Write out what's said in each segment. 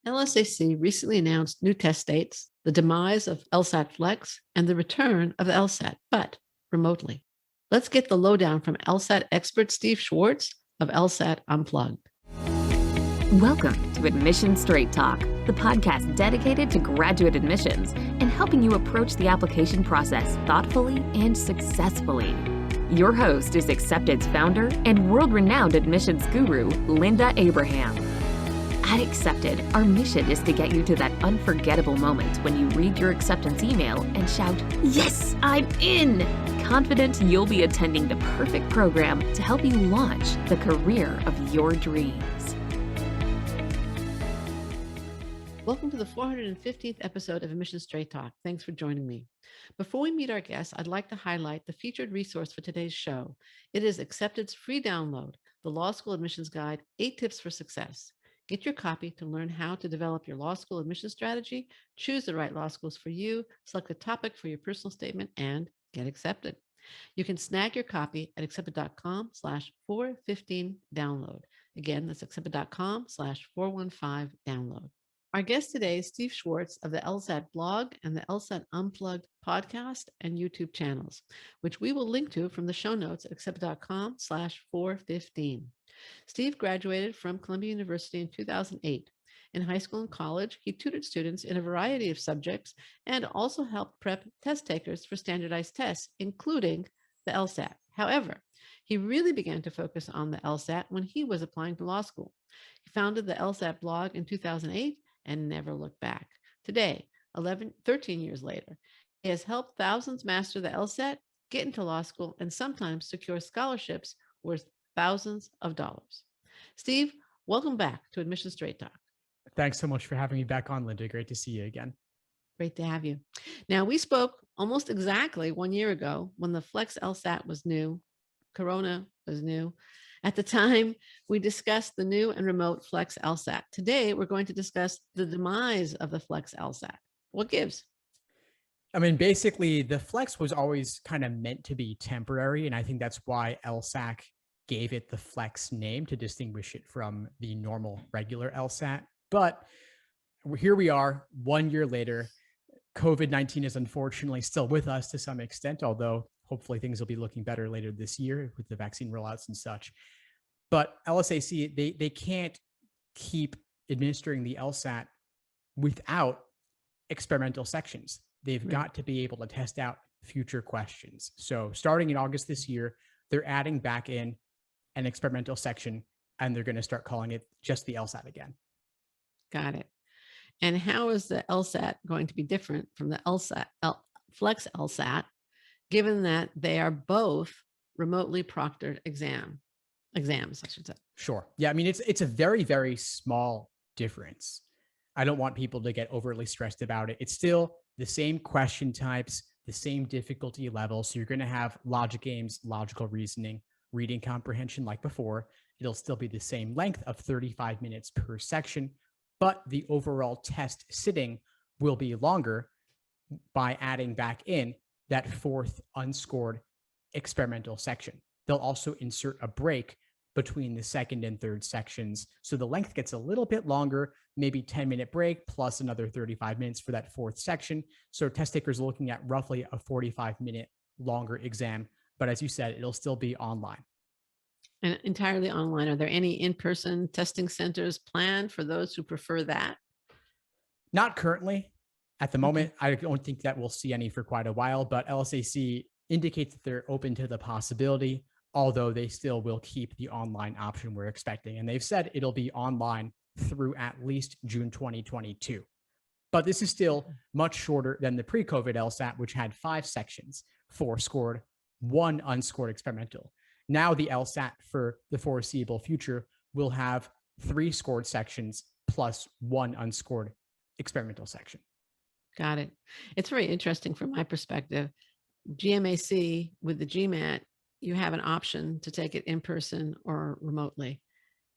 LSAC recently announced new test dates, the demise of LSAT-Flex, and the return of the LSAT, but remotely. Let's get the lowdown from LSAT expert Steve Schwartz of LSAT Unplugged. Welcome to Admission Straight Talk, the podcast dedicated to graduate admissions and helping you approach the application process thoughtfully and successfully. Your host is Accepted's founder and world-renowned admissions guru, Linda Abraham. At Accepted, our mission is to get you to that unforgettable moment when you read your acceptance email and shout, "Yes, I'm in!" Confident you'll be attending the perfect program to help you launch the career of your dreams. Welcome to the 415th episode of Admission Straight Talk. Thanks for joining me. Before we meet our guests, I'd like to highlight the featured resource for today's show. It is Accepted's free download, the Law School Admissions Guide, 8 Tips for Success. Get your copy to learn how to develop your law school admission strategy, choose the right law schools for you, select a topic for your personal statement, and get accepted. You can snag your copy at accepted.com/415download. Again, that's accepted.com/415download. Our guest today is Steve Schwartz of the LSAT blog and the LSAT Unplugged podcast and YouTube channels, which we will link to from the show notes at accepted.com/415. Steve graduated from Columbia University in 2008. In high school and college, he tutored students in a variety of subjects and also helped prep test takers for standardized tests, including the LSAT. However, he really began to focus on the LSAT when he was applying to law school. He founded the LSAT blog in 2008 and never looked back. Today, 13 years later, he has helped thousands master the LSAT, get into law school, and sometimes secure scholarships worth thousands of dollars. Steve, welcome back to Admission Straight Talk. Thanks so much for having me back on, Linda. Great to see you again. Great to have you. Now, we spoke almost exactly 1 year ago when the Flex LSAT was new, Corona was new. At the time, we discussed the new and remote Flex LSAT. Today, we're going to discuss the demise of the Flex LSAT. What gives? I mean, basically, the Flex was always kind of meant to be temporary, and I think that's why LSAC gave it the Flex name to distinguish it from the normal regular LSAT. But here we are 1 year later. COVID-19 is unfortunately still with us to some extent, although hopefully things will be looking better later this year with the vaccine rollouts and such. But LSAC, they can't keep administering the LSAT without experimental sections. They've got to be able to test out future questions. So starting in August this year, they're adding back in an experimental section, and they're going to start calling it just the LSAT again. Got it. And how is the LSAT going to be different from the Flex LSAT, given that they are both remotely proctored exams, I should say? Sure. Yeah. I mean, it's a very, very small difference. I don't want people to get overly stressed about it. It's still the same question types, the same difficulty level. So you're going to have logic games, logical reasoning, reading comprehension like before. It'll still be the same length of 35 minutes per section, but the overall test sitting will be longer by adding back in that fourth unscored experimental section. They'll also insert a break between the second and third sections. So the length gets a little bit longer, maybe 10-minute break plus another 35 minutes for that fourth section. So test takers are looking at roughly a 45-minute longer exam. But as you said, it'll still be online. And entirely online. Are there any in-person testing centers planned for those who prefer that? Not currently. At the moment, I don't think that we'll see any for quite a while, but LSAC indicates that they're open to the possibility, although they still will keep the online option we're expecting. And they've said it'll be online through at least June 2022. But this is still much shorter than the pre-COVID LSAT, which had 5 sections, 4 scored, 1 unscored experimental. Now the LSAT for the foreseeable future will have 3 scored sections plus 1 unscored experimental section. Got it. It's very interesting from my perspective. GMAC with the GMAT, you have an option to take it in person or remotely.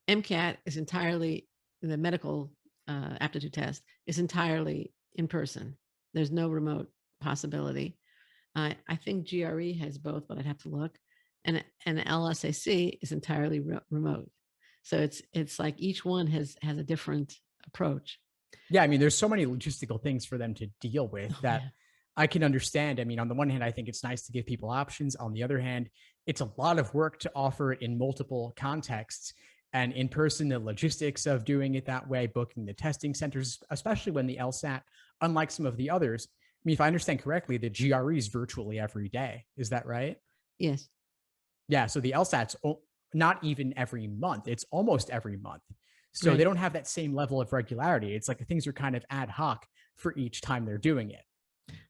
MCAT is entirely, the medical aptitude test is entirely in person. There's no remote possibility. I think GRE has both, but I'd have to look. And LSAC is entirely remote. So it's like each one has a different approach. Yeah, I mean, there's so many logistical things for them to deal with that Yeah. I can understand. I mean, on the one hand, I think it's nice to give people options. On the other hand, it's a lot of work to offer it in multiple contexts and in person, the logistics of doing it that way, booking the testing centers, especially when the LSAT, unlike some of the others, I mean, if I understand correctly, the GRE is virtually every day. Is that right? Yes. Yeah. So the LSAT's not even every month, it's almost every month. So they Right. don't have that same level of regularity. It's like things are kind of ad hoc for each time they're doing it.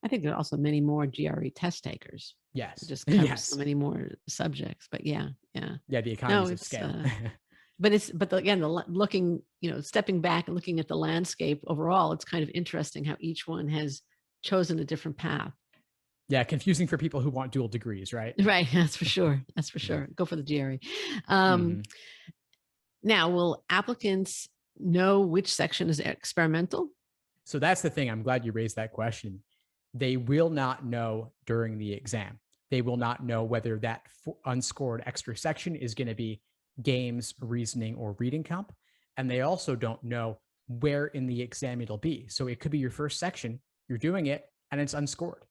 I think there are also many more GRE test takers. It Yes. just covers so Yes. many more subjects. But yeah, yeah. Yeah. The No, economies of it's scale. again, looking, stepping back and looking at the landscape overall, it's kind of interesting how each one has chosen a different path. Yeah. Confusing for people who want dual degrees, right? Right. That's for sure. That's for sure. Go for the GRE. Um, Mhm. Now, will applicants know which section is experimental? So that's the thing. I'm glad you raised that question. They will not know during the exam. They will not know whether that unscored extra section is going to be games, reasoning, or reading comp. And they also don't know where in the exam it'll be. So it could be your first section, you're doing it, and it's unscored.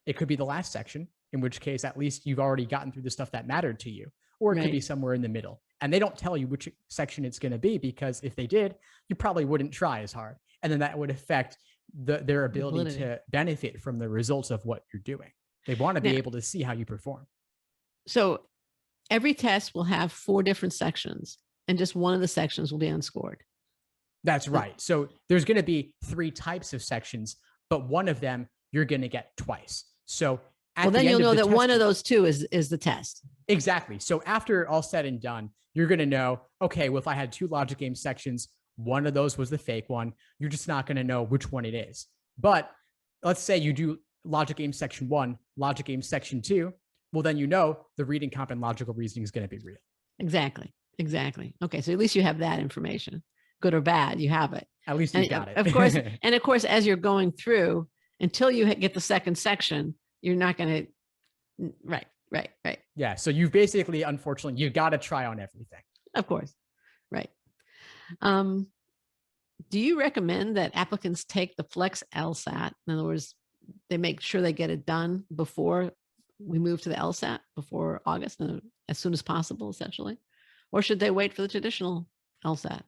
It could be the last section, in which case, at least you've already gotten through the stuff that mattered to you. Or it could be Right. somewhere in the middle. And they don't tell you which section it's going to be, because if they did, you probably wouldn't try as hard. And then that would affect their ability Validity. to benefit from the results of what you're doing. They want to be Now- able to see how you perform. So every test will have 4 different sections, and just one of the sections will be unscored. That's right. So there's going to be 3 types of sections, but one of them you're going to get twice. So Well, then you'll know that one of those 2 is the test. Exactly. So after all said and done, you're going to know, okay, well, if I had 2 logic game sections, one of those was the fake one. You're just not going to know which one it is. But let's say you do logic game section 1, logic game section 2. Well, then you know the reading comp and logical reasoning is going to be real. Exactly. Okay. So at least you have that information, good or bad, you have it. At least you got it. Of course. And of course, as you're going through, until you get the second section, you're not going to. Right. Yeah. So you've basically, unfortunately, you got to try on everything. Of course. Right. Do you recommend that applicants take the Flex LSAT? In other words, they make sure they get it done before we move to the LSAT, before August, as soon as possible, essentially? Or should they wait for the traditional LSAT?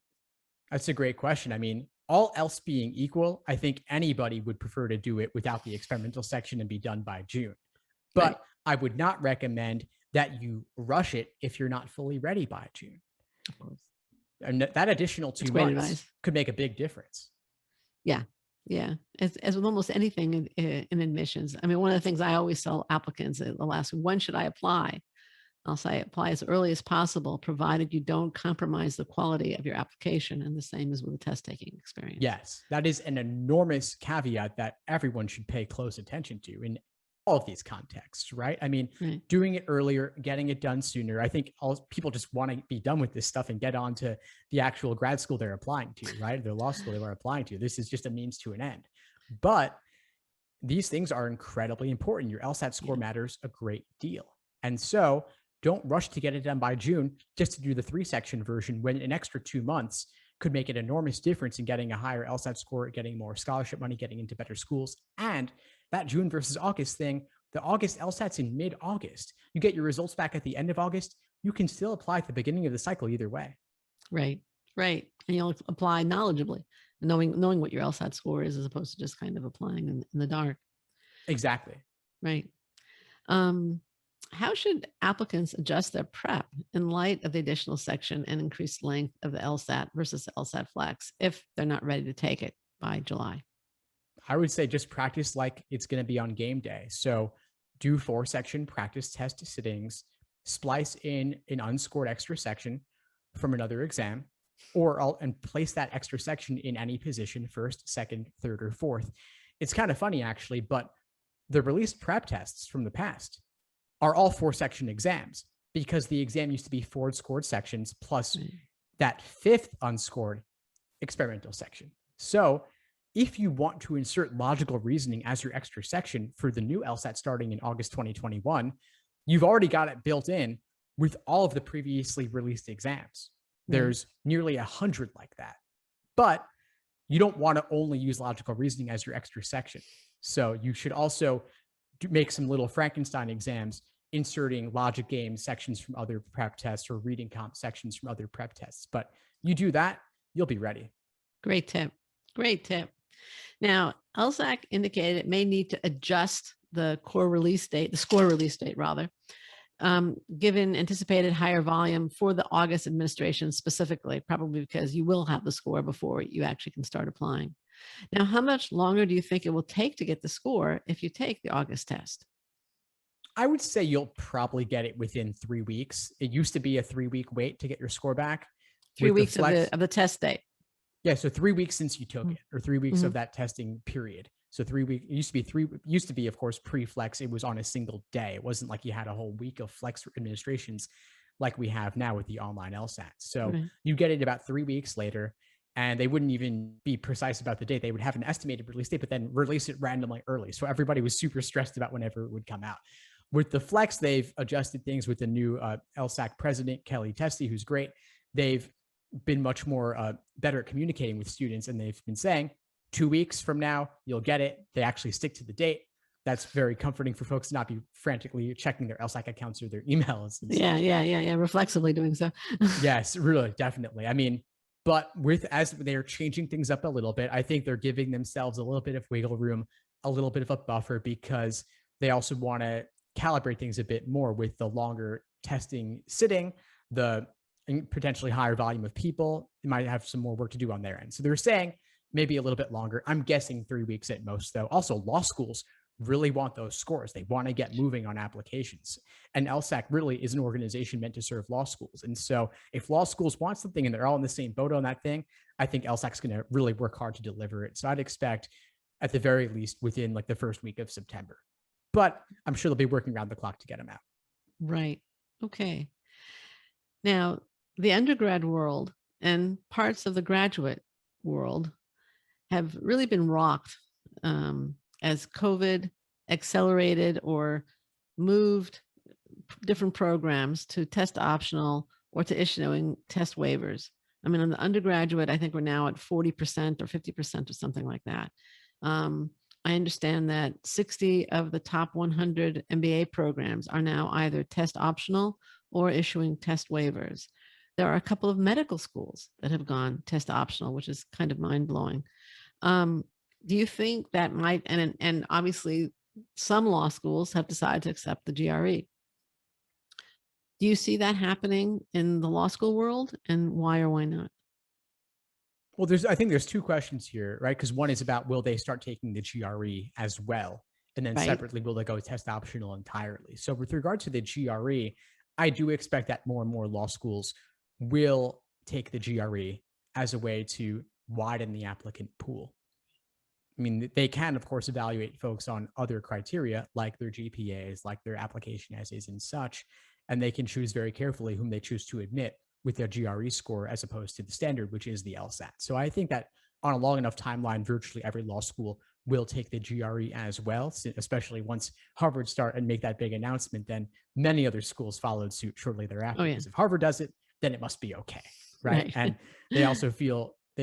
That's a great question. I mean, all else being equal, I think anybody would prefer to do it without the experimental section and be done by June. But Right. I would not recommend that you rush it if you're not fully ready by June. Of course. And that additional 2 That's great months advice. could make a big difference. Yeah. As with almost anything in admissions, I mean, one of the things I always tell applicants, they'll ask, when should I apply? I'll say apply as early as possible, provided you don't compromise the quality of your application. And the same is with the test taking experience. Yes, that is an enormous caveat that everyone should pay close attention to in all of these contexts, right? I mean, Right. doing it earlier, getting it done sooner. I think all people just want to be done with this stuff and get on to the actual grad school they're applying to, right? Their law school they're applying to. This is just a means to an end. But these things are incredibly important. Your LSAT score matters a great deal. And so don't rush to get it done by June just to do the 3-section version, when an extra 2 months could make an enormous difference in getting a higher LSAT score, getting more scholarship money, getting into better schools. And that June versus August thing, the August LSAT's in mid-August. You get your results back at the end of August. You can still apply at the beginning of the cycle either way. Right. And you'll apply knowledgeably, knowing what your LSAT score is, as opposed to just kind of applying in the dark. Exactly. Right. How should applicants adjust their prep in light of the additional section and increased length of the LSAT versus the LSAT-Flex if they're not ready to take it by July? I would say just practice like it's going to be on game day. So do 4-section practice test sittings, splice in an unscored extra section from another exam, and place that extra section in any position, first, second, third, or fourth. It's kind of funny, actually, but the released prep tests from the past are all 4-section exams, because the exam used to be 4 scored sections plus that 5th unscored experimental section. So if you want to insert logical reasoning as your extra section for the new LSAT starting in August 2021, you've already got it built in with all of the previously released exams. There's nearly 100 like that. But you don't want to only use logical reasoning as your extra section. So you should also make some little Frankenstein exams, inserting logic game sections from other prep tests or reading comp sections from other prep tests. But you do that, you'll be ready. Great tip. Great tip. Now, LSAC indicated it may need to adjust the score release date rather, given anticipated higher volume for the August administration specifically, probably because you will have the score before you actually can start applying. Now, how much longer do you think it will take to get the score if you take the August test? I would say you'll probably get it within 3 weeks. It used to be a 3-week wait to get your score back. 3 weeks of the test date. Yeah, so 3 weeks since you took it, or 3 weeks Mhm. of that testing period. So 3 weeks. It used to be, of course, pre-flex. It was on a single day. It wasn't like you had a whole week of flex administrations like we have now with the online LSAT. So Right. you get it about 3 weeks later, and they wouldn't even be precise about the date. They would have an estimated release date, but then release it randomly early. So everybody was super stressed about whenever it would come out. With the flex, they've adjusted things with the new LSAC president, Kelly Testy, who's great. They've been much more better at communicating with students, and they've been saying 2 weeks from now, you'll get it. They actually stick to the date. That's very comforting for folks to not be frantically checking their LSAC accounts or their emails. Yeah. Reflexively doing so. Yes, really, definitely. I mean, but as they're changing things up a little bit, I think they're giving themselves a little bit of wiggle room, a little bit of a buffer, because they also want to calibrate things a bit more with the longer testing sitting, the potentially higher volume of people. They might have some more work to do on their end. So they're saying maybe a little bit longer. I'm guessing 3 weeks at most, though. Also, law schools really want those scores. They want to get moving on applications. And LSAC really is an organization meant to serve law schools. And so if law schools want something and they're all in the same boat on that thing, I think LSAC's going to really work hard to deliver it. So I'd expect at the very least within like the first week of September. But I'm sure they'll be working around the clock to get them out. Right. Okay. Now, the undergrad world and parts of the graduate world have really been rocked as COVID accelerated or moved different programs to test optional or to issuing test waivers. I mean, on the undergraduate, I think we're now at 40% or 50% or something like that. I understand that 60 of the top 100 MBA programs are now either test optional or issuing test waivers. There are a couple of medical schools that have gone test optional, which is kind of mind blowing. Do you think that might, and obviously some law schools have decided to accept the GRE. Do you see that happening in the law school world, and why or why not? Well, I think there's two questions here, right? Because one is about, will they start taking the GRE as well? And then Right. separately, will they go test optional entirely? So with regard to the GRE, I do expect that more and more law schools will take the GRE as a way to widen the applicant pool. I mean, they can, of course, evaluate folks on other criteria like their GPAs, like their application essays and such, and they can choose very carefully whom they choose to admit with their GRE score as opposed to the standard, which is the LSAT. So I think that on a long enough timeline, virtually every law school will take the GRE as well, especially once Harvard start and make that big announcement. Then many other schools followed suit shortly thereafter. Oh, yeah. Because if Harvard does it, then it must be okay, right? Right. And they also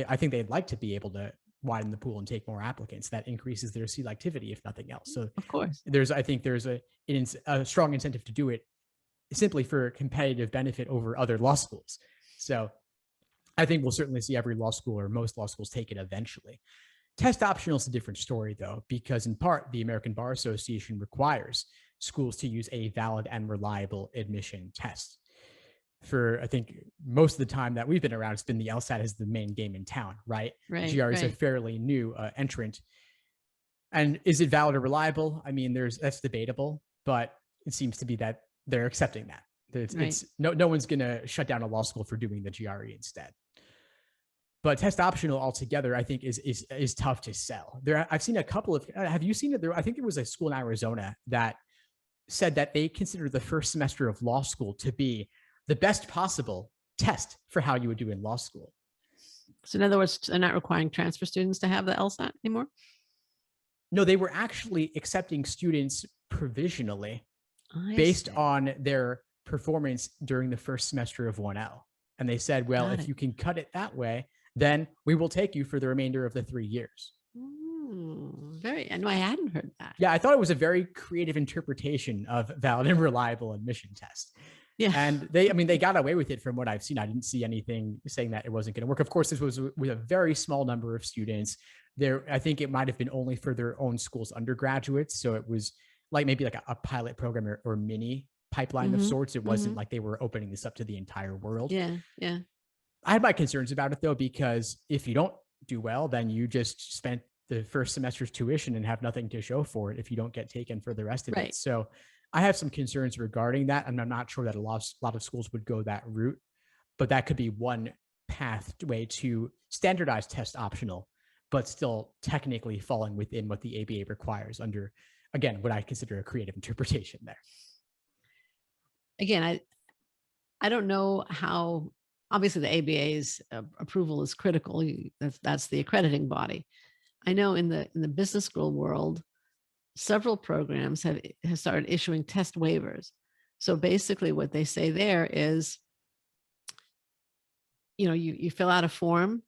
I think they'd like to be able to widen the pool and take more applicants. That increases their selectivity, if nothing else. So Of course. I think there's a strong incentive to do it simply for competitive benefit over other law schools. So I think we'll certainly see every law school or most law schools take it eventually. Test optional is a different story, though, because in part, the American Bar Association requires schools to use a valid and reliable admission test. For, I think, most of the time that we've been around, it's been the LSAT is the main game in town, right? Right. GRE is a Right. fairly new entrant. And is it valid or reliable? I mean, that's debatable, but it seems to be that they're accepting that. It's no one's going to shut down a law school for doing the GRE instead. But test optional altogether, I think, is tough to sell. I've seen a couple of. Have you seen it? I think there was a school in Arizona that said that they consider the first semester of law school to be the best possible test for how you would do in law school. So in other words, they're not requiring transfer students to have the LSAT anymore? No, they were actually accepting students provisionally based on their performance during the first semester of 1L. And they said, well, Got if it. you can cut it that way, then we will take you for the remainder of the 3 years. No, I hadn't heard that. Yeah, I thought it was a very creative interpretation of valid and reliable admission test. Yeah. And they got away with it from what I've seen. I didn't see anything saying that it wasn't going to work. Of course, this was with a very small number of students. I think it might have been only for their own school's undergraduates. So it was like maybe like a pilot program or mini pipeline of sorts. It wasn't like they were opening this up to the entire world. Yeah. Yeah. I had my concerns about it though, because if you don't do well, then you just spent the first semester's tuition and have nothing to show for it if you don't get taken for the rest of it. So I have some concerns regarding that. And I'm not sure that a lot of schools would go that route, but that could be one pathway to standardized test optional, but still technically falling within what the ABA requires under, again, what I consider a creative interpretation there. Again, I don't know how, obviously the ABA's approval is critical. That's the accrediting body. I know in the business school world, several programs have started issuing test waivers. So basically what they say there is, you fill out a form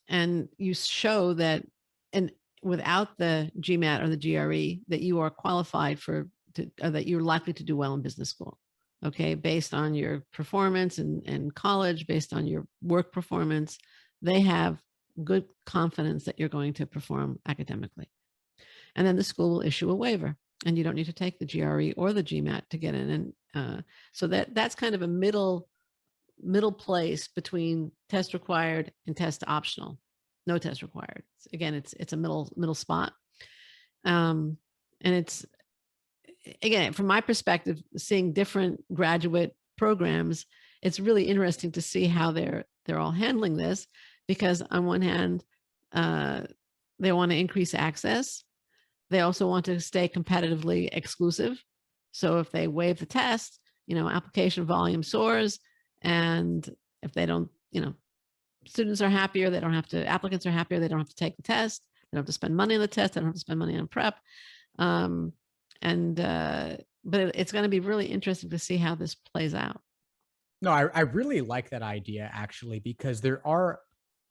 and you show that, and without the GMAT or the GRE, that you are qualified or that you're likely to do well in business school. Okay, based on your performance in college, based on your work performance, they have good confidence that you're going to perform academically. And then the school will issue a waiver, and you don't need to take the GRE or the GMAT to get in. And so that's kind of a middle place between test required and test optional. No test required. Again, it's a middle spot. And it's, again, from my perspective, seeing different graduate programs, it's really interesting to see how they're all handling this, because on one hand, they want to increase access. They also want to stay competitively exclusive. So if they waive the test, application volume soars. And if they don't, students are happier, applicants are happier, they don't have to take the test. They don't have to spend money on the test. They don't have to spend money on prep. But it's going to be really interesting to see how this plays out. No, I really like that idea, actually, because there are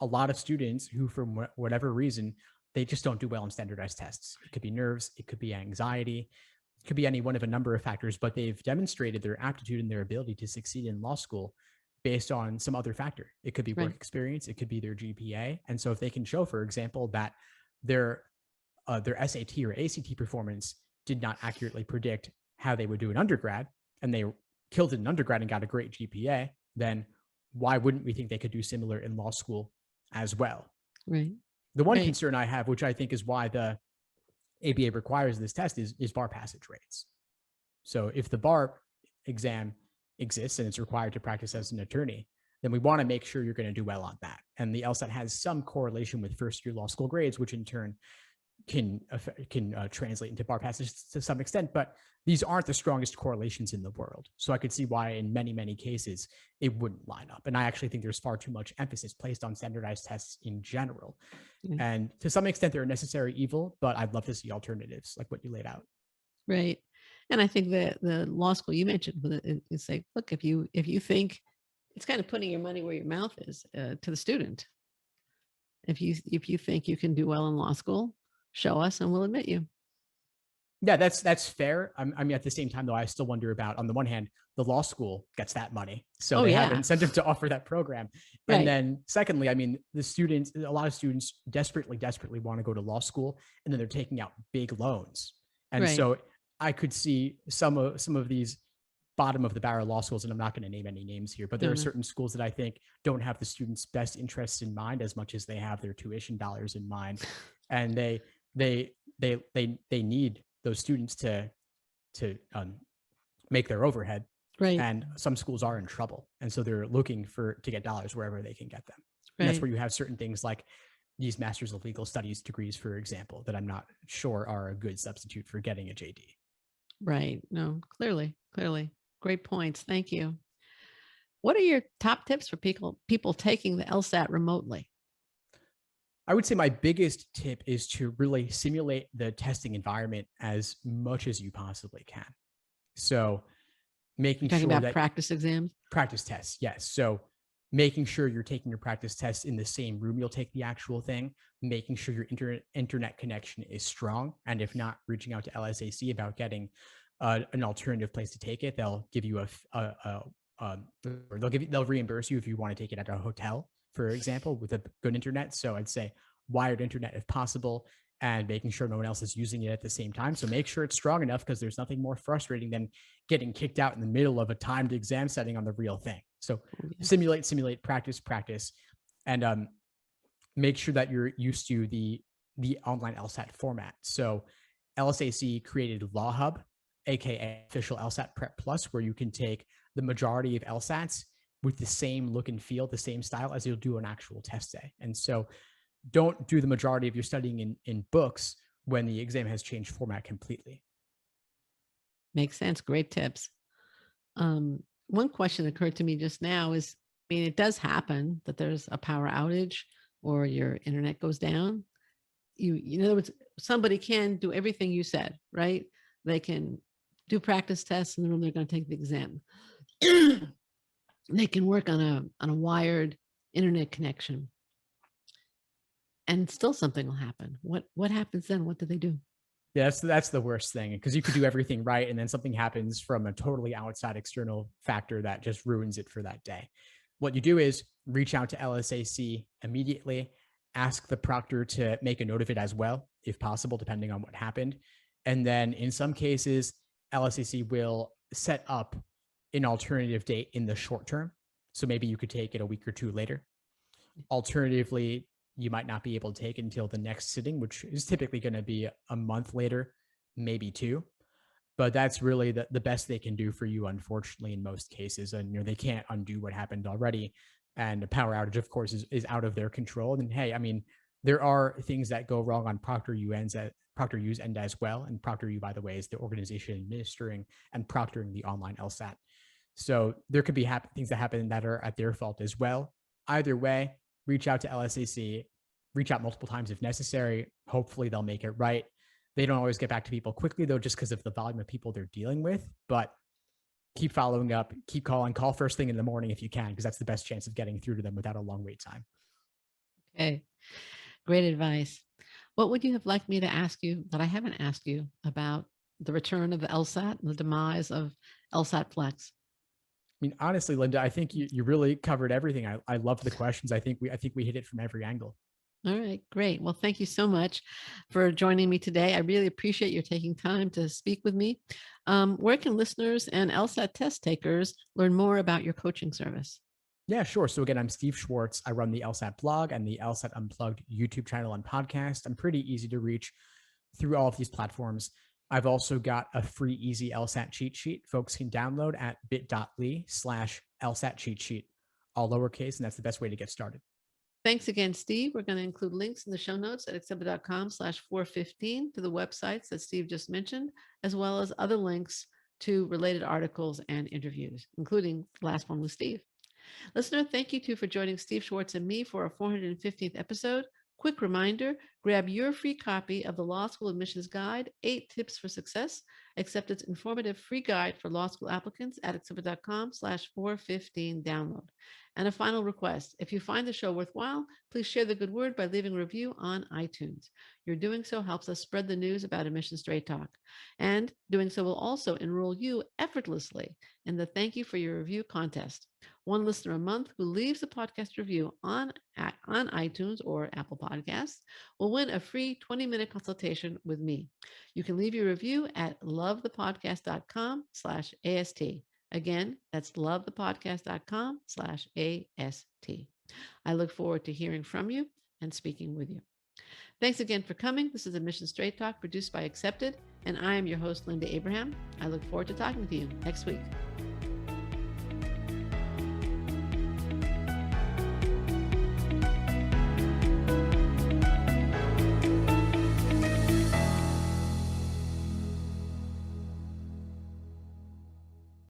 a lot of students who, from whatever reason, they just don't do well in standardized tests. It could be nerves, it could be anxiety, it could be any one of a number of factors, but they've demonstrated their aptitude and their ability to succeed in law school based on some other factor. It could be work experience, it could be their GPA. And so if they can show, for example, that their SAT or ACT performance did not accurately predict how they would do in undergrad, and they killed it in undergrad and got a great GPA, then why wouldn't we think they could do similar in law school as well? Right. The one concern I have, which I think is why the ABA requires this test, is bar passage rates. So if the bar exam exists and it's required to practice as an attorney, then we want to make sure you're going to do well on that. And the LSAT has some correlation with first-year law school grades, which in turn can translate into bar passage to some extent, but these aren't the strongest correlations in the world. So I could see why in many, many cases it wouldn't line up. And I actually think there's far too much emphasis placed on standardized tests in general. And to some extent they're a necessary evil, but I'd love to see alternatives like what you laid out. Right. And I think the law school you mentioned is like, look, if you think, it's kind of putting your money where your mouth is to the student. If you think you can do well in law school, show us and we'll admit you. Yeah, that's fair. I mean, at the same time, though, I still wonder about, on the one hand, the law school gets that money, so they have an incentive to offer that program. And then secondly, I mean, a lot of students desperately want to go to law school, and then they're taking out big loans. And so I could see some of these bottom of the barrel law schools, and I'm not going to name any names here, but there are certain schools that I think don't have the students' best interests in mind as much as they have their tuition dollars in mind. And they need those students to make their overhead. Right. And some schools are in trouble. And so they're looking to get dollars wherever they can get them. And that's where you have certain things like these Masters of Legal Studies degrees, for example, that I'm not sure are a good substitute for getting a JD. Right. No, clearly. Great points. Thank you. What are your top tips for people taking the LSAT remotely? I would say my biggest tip is to really simulate the testing environment as much as you possibly can. So making sure about that practice exams, practice tests. Yes. So making sure you're taking your practice test in the same room you'll take the actual thing, making sure your internet connection is strong. And if not, reaching out to LSAC about getting an alternative place to take it. They'll give you or they'll reimburse you if you want to take it at a hotel, for example, with a good internet. So I'd say wired internet if possible, and making sure no one else is using it at the same time. So make sure it's strong enough, because there's nothing more frustrating than getting kicked out in the middle of a timed exam setting on the real thing. So simulate, practice, and make sure that you're used to the online LSAT format. So LSAC created Law Hub, aka official LSAT Prep Plus, where you can take the majority of LSATs with the same look and feel, the same style as you'll do an actual test day. And so don't do the majority of your studying in books when the exam has changed format completely. Makes sense. Great tips. One question occurred to me just now is, I mean, it does happen that there's a power outage or your internet goes down. In other words, somebody can do everything you said, right? They can do practice tests in the room they're going to take the exam. They can work on a wired internet connection, and still something will happen. What happens then? What do they do? Yeah, that's the worst thing, because you could do everything right, and then something happens from a totally outside external factor that just ruins it for that day. What you do is reach out to LSAC immediately, ask the proctor to make a note of it as well, if possible, depending on what happened. And then in some cases, LSAC will set up an alternative date in the short term. So maybe you could take it a week or two later. Alternatively, you might not be able to take it until the next sitting, which is typically going to be a month later, maybe two. But that's really the best they can do for you, unfortunately, in most cases. And they can't undo what happened already. And a power outage, of course, is out of their control. And hey, I mean, there are things that go wrong on ProctorU's end as well. And ProctorU, by the way, is the organization administering and proctoring the online LSAT. So there could be things that happen that are at their fault as well. Either way, reach out to LSAC, reach out multiple times if necessary. Hopefully they'll make it right. They don't always get back to people quickly, though, just because of the volume of people they're dealing with. But keep following up, keep calling, call first thing in the morning if you can, because that's the best chance of getting through to them without a long wait time. Okay, great advice. What would you have liked me to ask you that I haven't asked you about the return of the LSAT and the demise of LSAT-Flex? I mean, honestly, Linda, I think you really covered everything. I love the questions. I think we hit it from every angle. All right, great. Well, thank you so much for joining me today. I really appreciate you taking time to speak with me. Where can listeners and LSAT test takers learn more about your coaching service? Yeah, sure. So again, I'm Steve Schwartz. I run the LSAT blog and the LSAT Unplugged YouTube channel and podcast. I'm pretty easy to reach through all of these platforms. I've also got a free easy LSAT cheat sheet folks can download at bit.ly/LSAT cheat sheet, all lowercase, and that's the best way to get started. Thanks again, Steve. We're going to include links in the show notes at accepted.com/415 to the websites that Steve just mentioned, as well as other links to related articles and interviews, including the last one with Steve. Listener, thank you too for joining Steve Schwartz and me for our 415th episode. Quick reminder, grab your free copy of the Law School Admissions Guide, 8 Tips for Success, Accepted's informative free guide for law school applicants at accepted.com/415 download. And a final request, if you find the show worthwhile, please share the good word by leaving a review on iTunes. Your doing so helps us spread the news about Admission Straight Talk. And doing so will also enroll you effortlessly in the Thank You for Your Review contest. One listener a month who leaves a podcast review on iTunes or Apple Podcasts will win a free 20-minute consultation with me. You can leave your review at lovethepodcast.com/AST. Again, that's lovethepodcast.com/AST. I look forward to hearing from you and speaking with you. Thanks again for coming. This is Admission Straight Talk produced by Accepted, and I am your host, Linda Abraham. I look forward to talking with you next week.